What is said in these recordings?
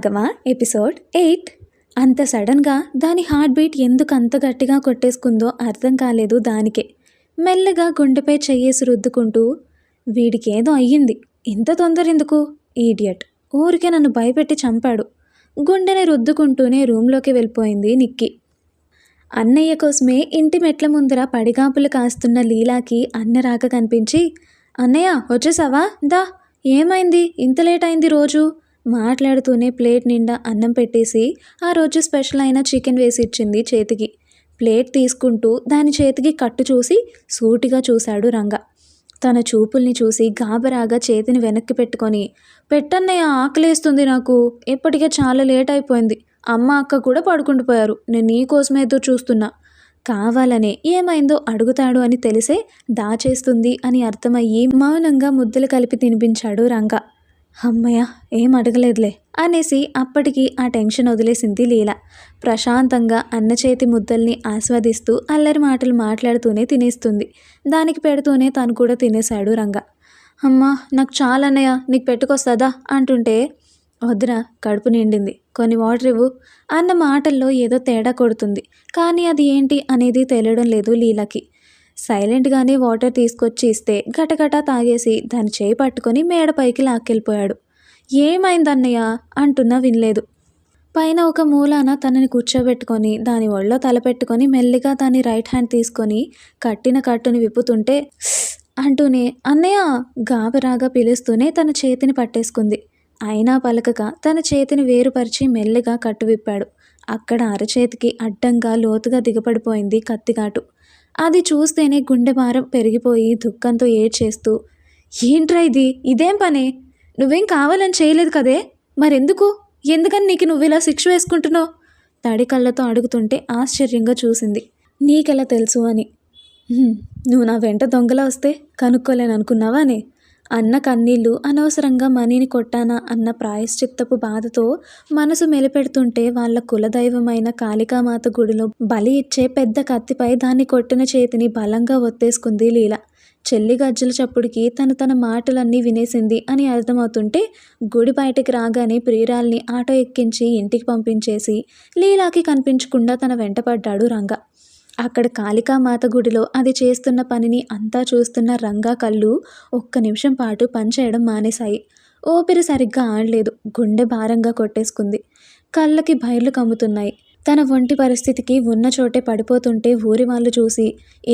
భాగమా episode 8. అంత సడన్గా దాని హార్ట్ బీట్ ఎందుకు అంత గట్టిగా కొట్టేసుకుందో అర్థం కాలేదు దానికే. మెల్లగా గుండెపై చెయ్యేసి రుద్దుకుంటూ, వీడికేదో అయ్యింది, ఇంత తొందర ఎందుకు, ఈడియట్, ఊరికే నన్ను భయపెట్టి చంపాడు. గుండెని రుద్దుకుంటూనే రూమ్లోకి వెళ్ళిపోయింది నిక్కి. అన్నయ్య కోసమే ఇంటి మెట్ల ముందర పడిగాపులు కాస్తున్న లీలాకి అన్న రాక కనిపించి, అన్నయ్య వచ్చేసావా, దా, ఏమైంది ఇంత లేట్ అయింది రోజు, మాట్లాడుతూనే ప్లేట్ నిండా అన్నం పెట్టేసి ఆ రోజు స్పెషల్ అయిన చికెన్ వేసి ఇచ్చింది చేతికి. ప్లేట్ తీసుకుంటూ దాని చేతికి కట్టు చూసి సూటిగా చూశాడు రంగ. తన చూపుల్ని చూసి గాబరాగా చేతిని వెనక్కి పెట్టుకొని, పెట్టన్నయ్య, ఆకలేస్తుంది నాకు, ఇప్పటికే చాలా లేట్ అయిపోయింది, అమ్మ అక్క కూడా పడుకుండిపోయారు, నేను నీకోసమే ఎదురు చూస్తున్నా. కావాలనే ఏమైందో అడుగుతాడు అని తెలిసే దాచేస్తుంది అని అర్థమయ్యి మౌనంగా ముద్దలు కలిపి తినిపించాడు రంగ. అమ్మయ్య, ఏం అడగలేదులే అనేసి అప్పటికి ఆ టెన్షన్ వదిలేసింది లీల. ప్రశాంతంగా అన్న చేతి ముద్దల్ని ఆస్వాదిస్తూ అల్లరి మాటలు మాట్లాడుతూనే తినేస్తుంది. దానికి పెడుతూనే తను కూడా తినేశాడు రంగ. అమ్మా, నాకు చాలా అన్నయ్య, నీకు పెట్టుకొస్తుందా అంటుంటే, వద్దురా, కడుపు నిండింది, కొన్ని వాటర్ ఇవ్వు అన్న మాటల్లో ఏదో తేడా కొడుతుంది. కానీ అది ఏంటి అనేది తెలియడం లేదు లీలకి. సైలెంట్గానే వాటర్ తీసుకొచ్చి ఇస్తే గటగటా తాగేసి దాని చేయి పట్టుకొని మేడపైకి లాక్కెళ్ళిపోయాడు. ఏమైందన్నయ్య అంటున్నా వినలేదు. పైన ఒక మూలాన తనని కూర్చోబెట్టుకొని దాని ఒళ్ళో తలపెట్టుకొని మెల్లిగా దాని రైట్ హ్యాండ్ తీసుకొని కట్టిన కట్టుని విప్పుతుంటే అంటూనే అన్నయ్య గాబరాగా పిలుస్తూనే తన చేతిని పట్టేసుకుంది. అయినా పలకక తన చేతిని వేరుపరిచి మెల్లిగా కట్టు విప్పాడు. అక్కడ అరచేతికి అడ్డంగా లోతుగా దిగపడిపోయింది కత్తిఘాటు. అది చూస్తేనే గుండె భారం పెరిగిపోయి దుఃఖంతో ఏడ్చేస్తూ, ఏంట్రా ఇది, ఇదేం పనే, నువ్వేం కావాలని చేయలేదు కదే, మరెందుకు, ఎందుకని నీకు నువ్వు ఇలా శిక్ష వేసుకుంటున్నావు తడి కళ్ళతో అడుగుతుంటే ఆశ్చర్యంగా చూసింది. నీకెలా తెలుసు అని. నువ్వు నా వెంట దొంగలా వస్తే కనుక్కోలేను అనుకున్నావా అని. అన్న కన్నీళ్ళు అనవసరంగా మనీని కొట్టానా అన్న ప్రాయశ్చిత్తపు బాధతో మనసు మెలిపెడుతుంటే వాళ్ళ కులదైవమైన కాళికామాత గుడిలో బలి ఇచ్చే పెద్ద కత్తిపై దాన్ని కొట్టిన చేతిని బలంగా ఒత్తేసుకుంది లీల. చెల్లి గజ్జల చప్పుడికి తన మాటలన్నీ వినేసింది అని అర్థమవుతుంటే గుడి బయటికి రాగానే ప్రియురాల్ని ఆటో ఎక్కించి ఇంటికి పంపించేసి లీలాకి కనిపించకుండా తన వెంటపడ్డాడు రంగ. అక్కడ కాళికామాత గుడిలో అది చేస్తున్న పనిని అంతా చూస్తున్న రంగా కళ్ళు ఒక్క నిమిషం పాటు పనిచేయడం మానేశాయి. ఊపిరి సరిగ్గా ఆడలేదు, గుండె భారంగా కొట్టేసుకుంది, కళ్ళకి బైర్లు కమ్ముతున్నాయి. తన ఒంటి పరిస్థితికి ఉన్న చోటే పడిపోతుంటే ఊరి వాళ్ళు చూసి,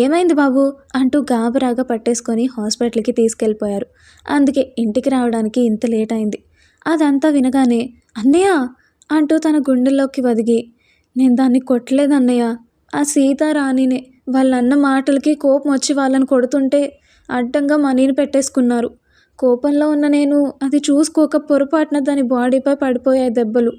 ఏమైంది బాబు అంటూ గాబరాగా పట్టేసుకొని హాస్పిటల్కి తీసుకెళ్ళిపోయారు. అందుకే ఇంటికి రావడానికి ఇంత లేట్ అయింది. అదంతా వినగానే అన్నయ్య అంటూ తన గుండెల్లోకి వదిగి, నేను దాన్ని కొట్టలేదన్నయ్య, ఆ సీతారాణినే, వాళ్ళన్న మాటలకి కోపం వచ్చి వాళ్ళని కొడుతుంటే అడ్డంగా మనీని పెట్టేసుకున్నారు. కోపంలో ఉన్న నేను అది చూసుకోక పొరపాటున దాని బాడీపై పడిపోయాయి దెబ్బలు.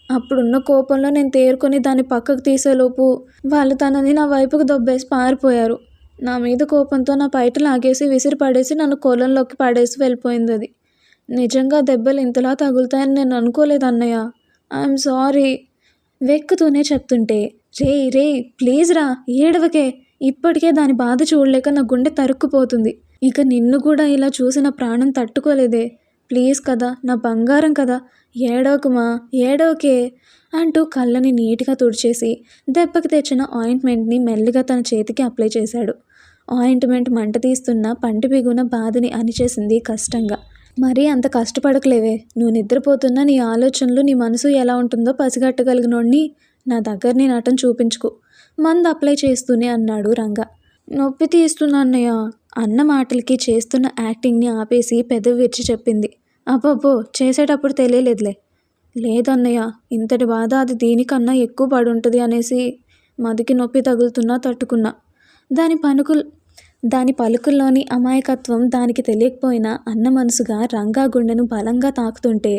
అప్పుడున్న కోపంలో నేను తేరుకొని దాన్ని పక్కకు తీసేలోపు వాళ్ళు తనని నా వైపుకు దొబ్బేసి పారిపోయారు. నా మీద కోపంతో నా బయట లాగేసి విసిరి పడేసి నన్ను కొలంలోకి పడేసి వెళ్ళిపోయింది అది. నిజంగా దెబ్బలు ఇంతలా తగులుతాయని నేను అనుకోలేదు అన్నయ్య, ఐఎమ్ సారీ వెక్కుతూనే చెప్తుంటే, రే ప్లీజ్ రా, ఏడవకే, ఇప్పటికే దాని బాధ చూడలేక నా గుండె తరుక్కుపోతుంది, ఇక నిన్ను కూడా ఇలా చూసిన ప్రాణం తట్టుకోలేదే, ప్లీజ్ కదా, నా బంగారం కదా, ఏడవకుమా, ఏడవకే అంటూ కళ్ళని నీట్గా తుడిచేసి దెబ్బకి తెచ్చిన ఆయింట్మెంట్ని మెల్లిగా తన చేతికి అప్లై చేశాడు. ఆయింట్మెంట్ మంట తీస్తున్న పంటి బిగున బాధని అణిచేసింది కష్టంగా. మరీ అంత కష్టపడకలేవే, నువ్వు నిద్రపోతున్నా నీ ఆలోచనలు నీ మనసు ఎలా ఉంటుందో పసిగట్టగలిగినోడిని నా దగ్గర నీ నటన చూపించుకో మందు అప్లై చేస్తూనే అన్నాడు రంగ. నొప్పి తీస్తున్నా అన్నయ్య అన్న మాటలకి చేస్తున్న యాక్టింగ్ని ఆపేసి పెదవి విరిచి చెప్పింది. అబ్బబ్బో, చేసేటప్పుడు తెలియలేదులే. లేదన్నయ్య, ఇంతటి బాధ అది దీనికన్నా ఎక్కువ పడుంటుంది అనేసి మదికి నొప్పి తగులుతున్నా తట్టుకున్నా. దాని పలుకుల్లోని అమాయకత్వం దానికి తెలియకపోయినా అన్న మనసుగా రంగా గుండెను బలంగా తాకుతుంటే,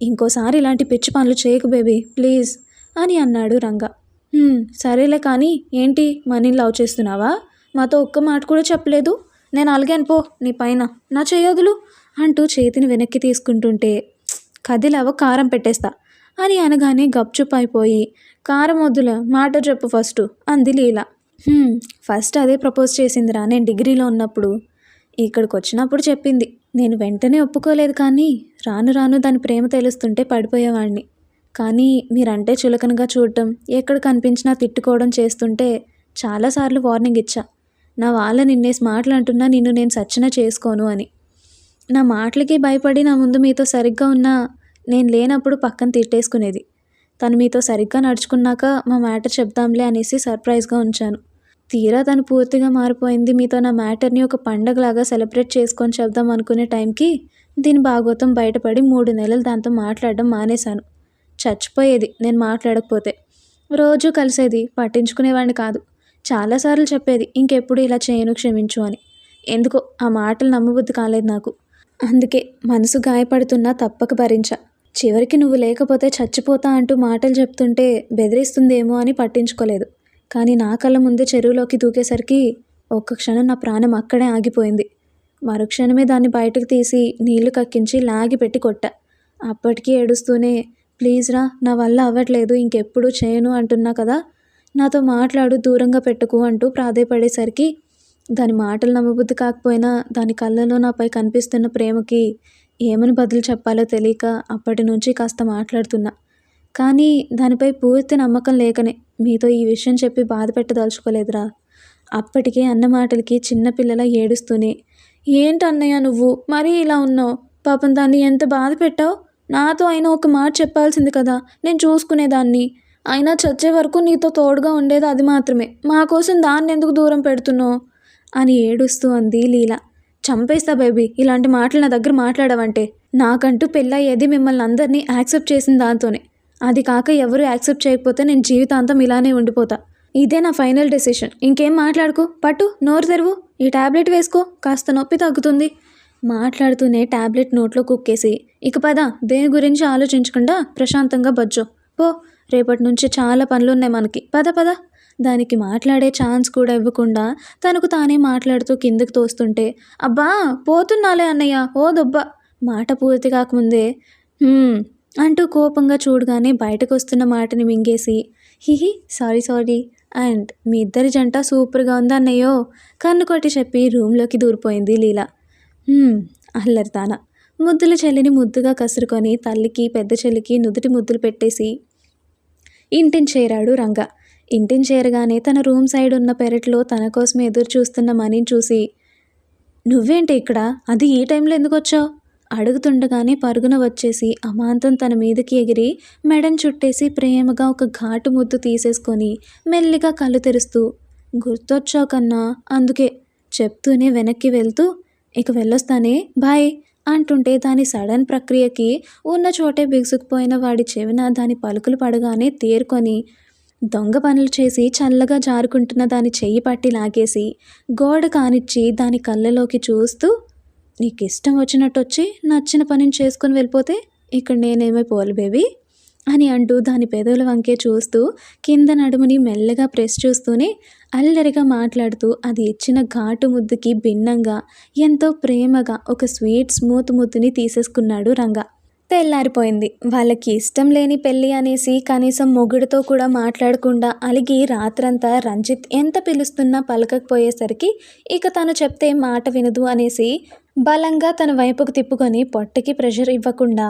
ఇంకోసారి ఇలాంటి పిచ్చి పనులు చేయకు బేబీ ప్లీజ్ అని అన్నాడు రంగ. సరేలే కానీ ఏంటి, మనీని లవ్ చేస్తున్నావా, మాతో ఒక్క మాట కూడా చెప్పలేదు, నేను అలిగాను పో నీ పైన, నా చేయొదులు అంటూ చేతిని వెనక్కి తీసుకుంటుంటే, కదిలవ కారం పెట్టేస్తా అని అనగానే గప్చుప్ అయిపోయి, కారం వద్దులే, మాట చెప్పు ఫస్ట్ అంది లీల. ఫస్ట్ అదే ప్రపోజ్ చేసిందిరా నేను డిగ్రీలో ఉన్నప్పుడు, ఇక్కడికి వచ్చినప్పుడు చెప్పింది, నేను వెంటనే ఒప్పుకోలేదు, కానీ రాను రాను దాని ప్రేమ తెలుస్తుంటే పడిపోయేవాడిని. కానీ మీరంటే చులకనగా చూడటం, ఎక్కడ కనిపించినా తిట్టుకోవడం చేస్తుంటే చాలాసార్లు వార్నింగ్ ఇచ్చా. నా వాళ్ళ నిన్నేసి మాటలు అంటున్నా నిన్ను నేను సచ్చినా చేసుకోను అని. నా మాటలకి భయపడి నా ముందు మీతో సరిగ్గా ఉన్నా నేను లేనప్పుడు పక్కన తిట్టేసుకునేది. తను మీతో సరిగ్గా నడుచుకున్నాక మా మ్యాటర్ చెప్దాంలే అనేసి సర్ప్రైజ్గా ఉంచాను. తీరా తను పూర్తిగా మారిపోయింది. మీతో నా మ్యాటర్ని ఒక పండగలాగా సెలబ్రేట్ చేసుకొని చెప్దాం అనుకునే టైంకి దీని భాగోతం బయటపడి 3 నెలలు దాంతో మాట్లాడడం మానేశాను. చచ్చిపోయేది నేను మాట్లాడకపోతే. రోజూ కలిసేది, పట్టించుకునేవాడిని కాదు. చాలాసార్లు చెప్పేది ఇంకెప్పుడు ఇలా చేయను క్షమించు అని. ఎందుకో ఆ మాటలు నమ్మబుద్ధి కాలేదు నాకు. అందుకే మనసు గాయపడుతున్నా తప్పక భరించా. చివరికి నువ్వు లేకపోతే చచ్చిపోతా అంటూ మాటలు చెప్తుంటే బెదిరిస్తుందేమో అని పట్టించుకోలేదు. కానీ నా కళ్ళ ముందే చెరువులోకి దూకేసరికి ఒక్క క్షణం నా ప్రాణం అక్కడే ఆగిపోయింది. మరుక్షణమే దాన్ని బయటకు తీసి నీళ్లు కక్కించి లాగి పెట్టి కొట్టా. అప్పటికీ ఏడుస్తూనే ప్లీజ్ రా, నా వల్ల అవ్వట్లేదు, ఇంకెప్పుడు చేయను అంటున్నా కదా, నాతో మాట్లాడు, దూరంగా పెట్టుకు అంటూ ప్రాధేయపడేసరికి దాని మాటలు నమ్మబుద్ధి కాకపోయినా దాని కళ్ళలో నాపై కనిపిస్తున్న ప్రేమకి ఏమని బదులు చెప్పాలో తెలియక అప్పటి నుంచి కాస్త మాట్లాడుతున్నా. కానీ దానిపై పూర్తి నమ్మకం లేకనే మీతో ఈ విషయం చెప్పి బాధ పెట్టదలుచుకోలేదురా. అప్పటికే అన్న మాటలకి చిన్నపిల్లలా ఏడుస్తూనే ఏంటన్నయ్య నువ్వు మరీ ఇలా ఉన్నావు, పాపం దాన్ని ఎంత బాధ పెట్టావు, నాతో అయినా ఒక మాట చెప్పాల్సింది కదా, నేను చూసుకునేదాన్ని, అయినా చచ్చే వరకు నీతో తోడుగా ఉండేది అది మాత్రమే, మా కోసం దాన్ని ఎందుకు దూరం పెడుతున్నావు అని ఏడుస్తూ అంది లీల. చంపేస్తా బేబీ, ఇలాంటి మాటలు నా దగ్గర మాట్లాడవంటే. నాకంటూ పెళ్ళయ్యేది మిమ్మల్ని అందరినీ యాక్సెప్ట్ చేసిన దాంతోనే. అది కాక ఎవరు యాక్సెప్ట్ చేయకపోతే నేను జీవితాంతం ఇలానే ఉండిపోతా. ఇదే నా ఫైనల్ డెసిషన్. ఇంకేం మాట్లాడుకో, పట్టు, నోరు తెరువు, ఈ టాబ్లెట్ వేసుకో, కాస్త నొప్పి తగ్గుతుంది. మాట్లాడుతూనే టాబ్లెట్ నోట్లో కుక్కేసి ఇక పద, దేని గురించి ఆలోచించకుండా ప్రశాంతంగా బజ్జో పో, రేపటి నుంచి చాలా పనులున్నాయి మనకి, పద పద. దానికి మాట్లాడే ఛాన్స్ కూడా ఇవ్వకుండా తనకు తానే మాట్లాడుతూ కిందకి తోస్తుంటే అబ్బా పోతున్నాలే అన్నయ్య ఓ దొబ్బ. మాట పూర్తి కాకముందే అంటూ కోపంగా చూడగానే బయటకు వస్తున్న మాటని మింగేసి హిహి సారీ సారీ అండ్ మీ ఇద్దరి జంట సూపర్గా ఉంది అన్నయ్యో కన్ను కొట్టి చెప్పి రూమ్లోకి దూరిపోయింది లీల. అల్లరితాన ముద్దుల చెల్లిని ముద్దుగా కసురుకొని తల్లికి పెద్ద చెల్లికి నుదుటి ముద్దులు పెట్టేసి ఇంటిని చేరాడు రంగ. ఇంటిని చేరగానే తన రూమ్ సైడ్ ఉన్న పెరట్లో తన కోసం ఎదురు చూస్తున్న మనీని చూసి నువ్వేంటి ఇక్కడ, అది ఈ టైంలో ఎందుకు వచ్చావు అడుగుతుండగానే పరుగున వచ్చేసి అమాంతం తన మీదకి ఎగిరి మెడను చుట్టేసి ప్రేమగా ఒక ఘాటు ముద్దు తీసేసుకొని మెల్లిగా కళ్ళు తెరుస్తూ గుర్తొచ్చావు కన్నా అందుకే చెప్తూనే వెనక్కి వెళ్తూ ఇక వెళ్ళొస్తానే బాయ్ అంటుంటే దాని సడన్ ప్రక్రియకి ఉన్న చోటే బిగుసుకుపోయిన వాడి చెవిన దాని పలుకులు పడగానే తేరుకొని దొంగ పనులు చేసి చల్లగా జారుకుంటున్న దాని చెయ్యి పట్టి లాగేసి గోడ కానిచ్చి దాని కళ్ళలోకి చూస్తూ నీకు ఇష్టం వచ్చినట్టు వచ్చి నచ్చిన పనిని చేసుకొని వెళ్ళిపోతే ఇక్కడ నేనేమైపోవాలి బేబీ అని అంటూ దాని పెదవుల వంకే చూస్తూ కింద నడుముని మెల్లగా ప్రెస్ చూస్తూనే అల్లరిగా మాట్లాడుతూ అది ఇచ్చిన ఘాటు ముద్దుకి భిన్నంగా ఎంతో ప్రేమగా ఒక స్వీట్ స్మూత్ ముద్దుని తీసేసుకున్నాడు రంగ. తెల్లారిపోయింది. వాళ్ళకి ఇష్టం లేని పెళ్ళి అనేసి కనీసం మొగుడితో కూడా మాట్లాడకుండా అలిగి రాత్రంతా రంజిత్ ఎంత పిలుస్తున్నా పలకకపోయేసరికి ఇక తను చెప్తే మాట వినదు అనేసి బలంగా తన వైపుకు తిప్పుకొని పొట్టకి ప్రెషర్ ఇవ్వకుండా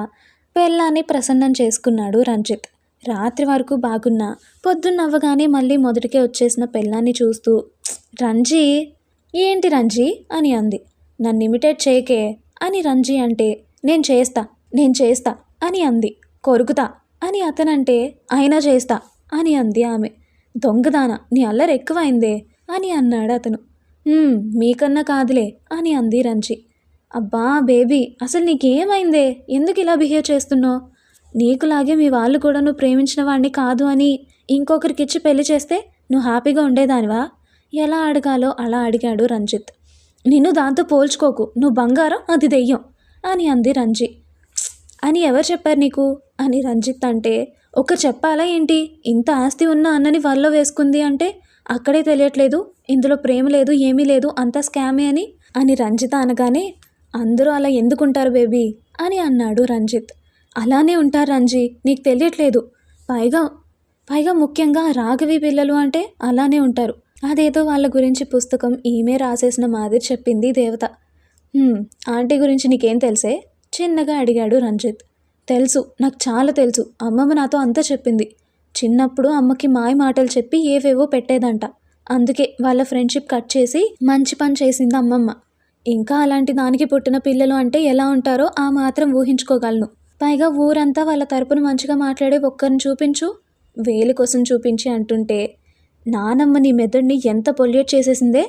పెళ్ళాన్ని ప్రసన్నం చేసుకున్నాడు రంజిత్. రాత్రి వరకు బాగున్నా పొద్దున్నవ్వగానే మళ్ళీ మొదటికే వచ్చేసిన పెళ్ళాన్ని చూస్తూ రంజీ ఏంటి రంజీ అని అంది. నన్ను ఇమిటేట్ చేయకే అని రంజీ అంటే నేను చేస్తా అని అంది. కొరుకుతా అని అతనంటే అయినా చేస్తా అని అంది ఆమె. దొంగదాన నీ అల్లరి ఎక్కువైందే అని అన్నాడు అతను. మీకన్నా కాదులే అని అంది రంజి. అబ్బా బేబీ అసలు నీకేమైందే, ఎందుకు ఇలా బిహేవ్ చేస్తున్నావు, నీకులాగే మీ వాళ్ళు కూడా నువ్వు ప్రేమించిన వాడిని కాదు అని ఇంకొకరికిచ్చి పెళ్లి చేస్తే నువ్వు హ్యాపీగా ఉండేదానివా, ఎలా అడగాలో అలా అడిగాడు రంజిత్. నిన్ను దాంతో పోల్చుకోకు, నువ్వు బంగారం అది దెయ్యం అని అంది రంజి. అని ఎవరు చెప్పారు నీకు అని రంజిత్ అంటే ఒకరు చెప్పాలా ఏంటి, ఇంత ఆస్తి ఉన్న అన్నని వల్లో వేసుకుంది అంటే అక్కడే తెలియట్లేదు ఇందులో ప్రేమ లేదు ఏమీ లేదు అంతా స్కామే అని రంజిత అనగానే అందరూ అలా ఎందుకుంటారు బేబీ అని అన్నాడు రంజిత్. అలానే ఉంటారు రంజీ, నీకు తెలియట్లేదు, పైగా ముఖ్యంగా రాఘవి పిల్లలు అంటే అలానే ఉంటారు, అదేదో వాళ్ళ గురించి పుస్తకం ఈమె రాసేసిన మాదిరి చెప్పింది దేవత. ఆంటీ గురించి నీకేం తెలుసే చిన్నగా అడిగాడు రంజిత్. తెలుసు, నాకు చాలా తెలుసు. అమ్మమ్మ నాతో అంతా చెప్పింది. చిన్నప్పుడు అమ్మకి మాయ మాటలు చెప్పి ఏవేవో పెట్టేదంట. అందుకే వాళ్ళ ఫ్రెండ్షిప్ కట్ చేసి మంచి పని చేసింది అమ్మమ్మ. ఇంకా అలాంటి దానికి పుట్టిన పిల్లలు అంటే ఎలా ఉంటారో ఆ మాత్రం ఊహించుకోగలను. పైగా ఊరంతా వాళ్ళ తరపున మంచిగా మాట్లాడే ఒక్కరిని చూపించు, వేలి కోసం చూపించి అంటుంటే నానమ్మ నీ మెదడుని ఎంత పొల్యూట్ చేసేసిందే.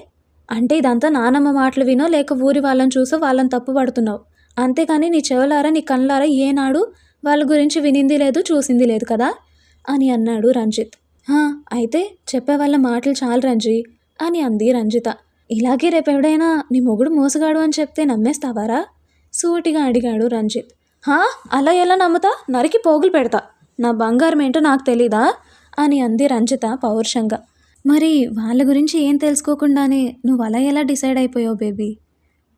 అంటే ఇదంతా నానమ్మ మాటలు వినో లేక ఊరి వాళ్ళని చూసో వాళ్ళని తప్పు పడుతున్నావు. అంతేకాని నీ చెవులారా నీ కళ్ళారా ఏనాడు వాళ్ళ గురించి వినింది లేదు చూసింది లేదు కదా అని అన్నాడు రంజిత్. అయితే చెప్పే వాళ్ళ మాటలు చాలు రంజీ అని అంది రంజిత. ఇలాగే రేపెవడైనా నీ మొగుడు మోసగాడు అని చెప్తే నమ్మేస్తావారా సూటిగా అడిగాడు రంజిత్. అలా ఎలా నమ్ముతా, నరికి పోగులు పెడతా, నా బంగారం ఏంటో నాకు తెలీదా అని అంది రంజిత పౌరుషంగా. మరి వాళ్ళ గురించి ఏం తెలుసుకోకుండానే నువ్వు అలా ఎలా డిసైడ్ అయిపోయావు బేబీ?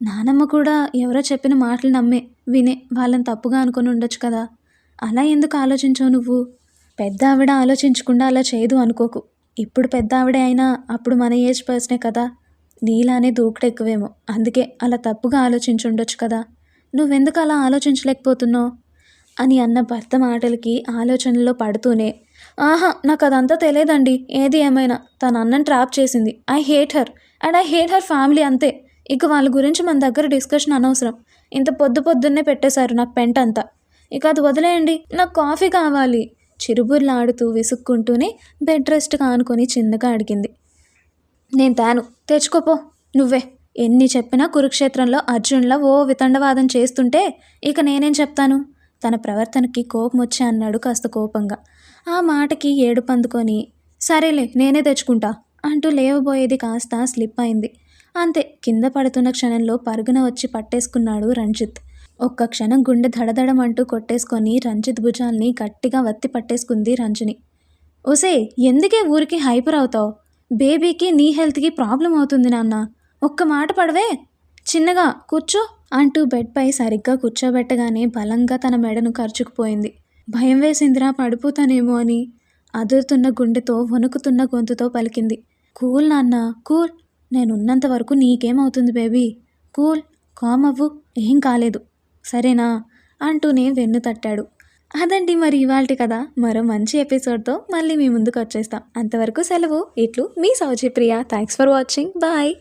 నానమ్మ కూడా ఎవరో చెప్పిన మాటలు నమ్మే వినే వాళ్ళని తప్పుగా అనుకుని ఉండొచ్చు కదా. అలా ఎందుకు ఆలోచించావు నువ్వు? పెద్ద ఆవిడ ఆలోచించకుండా అలా చేయదు అనుకోకు. ఇప్పుడు పెద్ద ఆవిడే అయినా అప్పుడు మన ఏజ్ పర్సనే కదా. నీలానే దూకుడు ఎక్కువేమో, అందుకే అలా తప్పుగా ఆలోచించుండొచ్చు కదా. నువ్వెందుకు అలా ఆలోచించలేకపోతున్నావు అని అన్న భర్త మాటలకి ఆలోచనలో పడుతూనే, నాకు అదంతా తెలియదండి. ఏది ఏమైనా తన అన్నని ట్రాప్ చేసింది. I hate her and I hate her family అంతే. ఇక వాళ్ళ గురించి మన దగ్గర డిస్కషన్ అనవసరం. ఇంత పొద్దున్నే పెట్టేశారు నాకు పెంట అంతా. ఇక అది వదిలేయండి, నాకు కాఫీ కావాలి చిరుబుర్లాడుతూ విసుక్కుంటూనే బెడ్ రెస్ట్ కానుకొని చిన్నగా అడిగింది. నేను తేను, తెచ్చుకోపో నువ్వే. ఎన్ని చెప్పినా కురుక్షేత్రంలో అర్జున్లా ఓ వితండవాదం చేస్తుంటే ఇక నేనేం చెప్తాను. తన ప్రవర్తనకి కోపం వచ్చి అన్నాడు కాస్త కోపంగా. ఆ మాటకి ఏడుపు అందుకొని సరేలే నేనే తెచ్చుకుంటా అంటూ లేవబోయేది కాస్త స్లిప్ అయింది. అంతే, కింద పడుతున్న క్షణంలో పరుగున వచ్చి పట్టేసుకున్నాడు రంజిత్. ఒక్క క్షణం గుండె దడదడమంటూ కొట్టేసుకొని రంజిత్ భుజాల్ని గట్టిగా వత్తి పట్టేసుకుంది రంజని. ఓసే, ఎందుకే ఊరికి హైపర్ అవుతావు? బేబీకి నీ హెల్త్కి ప్రాబ్లం అవుతుంది నాన్న. ఒక్క మాట పడవే, చిన్నగా కూర్చో అంటూ బెడ్పై సరిగ్గా కూర్చోబెట్టగానే బలంగా తన మెడను ఖర్చుకుపోయింది. భయం వేసిందిరా పడిపోతానేమో అని అదురుతున్న గుండెతో వణుకుతున్న గొంతుతో పలికింది. కూల్ నాన్న, కూల్. నేనున్నంత వరకు నీకేమవుతుంది బేబీ? కూల్, కామ్ అవ్వు, ఏం కాలేదు సరేనా అంటూనే వెన్ను తట్టాడు. అదండి మరి ఇవాల్టి కథ. మరో మంచి ఎపిసోడ్తో మళ్ళీ మీ ముందుకు వచ్చేస్తాం. అంతవరకు సెలవు. ఇట్లు మీ Souji Priya. Thanks for watching. Bye.